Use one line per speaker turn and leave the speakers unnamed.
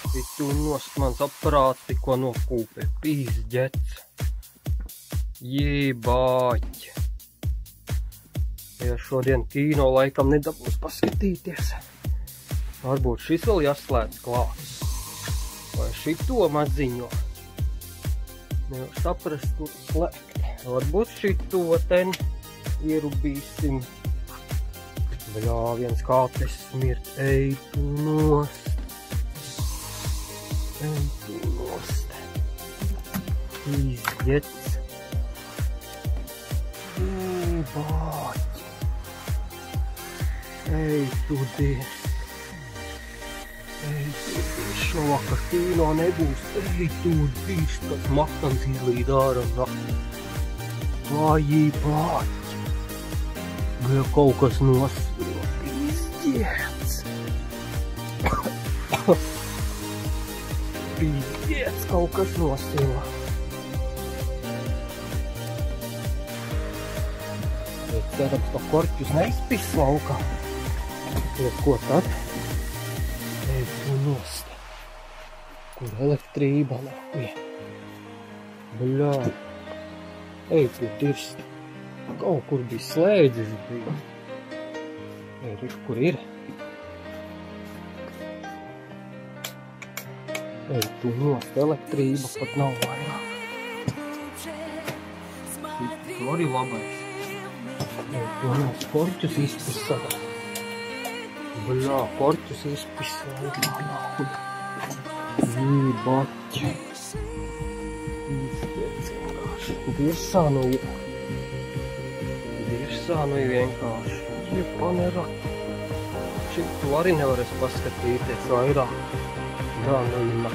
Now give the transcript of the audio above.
Tu nost mans aparāts tikko nokūpē. Pīzģets. Jībāķi. Ja šodien kīno laikam nedabūs paskatīties. Varbūt šis vēl jāslēdz klāt. Vai šito maziņo. Nevar saprast, kur slēgt. Varbūt šito ten ierubīsim. Bļā, viens kāpes smirt. Ej tu nost. Ej tu nost. Pīzģets. Jībāķi. Ej tu dievs. Ej tu dievs, šovakar kīno nebūs. Ej tu dievs, kas makans izlīd ārā nakti. Vai jībāķi. Bija kaut kas nosvilo. Pīzģets. Pīzģets, kaut kas nosvilo. Cerams, to korķus neizpis laukā. Bet ko tad? Ej tu nost. Kur elektrība nav pie. Bļā. Ej tu dirst. Kaut kur bija slēdzis bija. Ej, Rika, kur ir? Ej tu nost. Elektrība pat nav vairāk. Tu arī labais. Jo mēs korķus izpisāt. Bļā, korķus izpisāt. Jībaķi. Izpēc vienkārši. Dirsānuji. Dirsānuji vienkārši. Jepanera. Šitu arī nevarēs paskatīties vairāk. Tā, nu,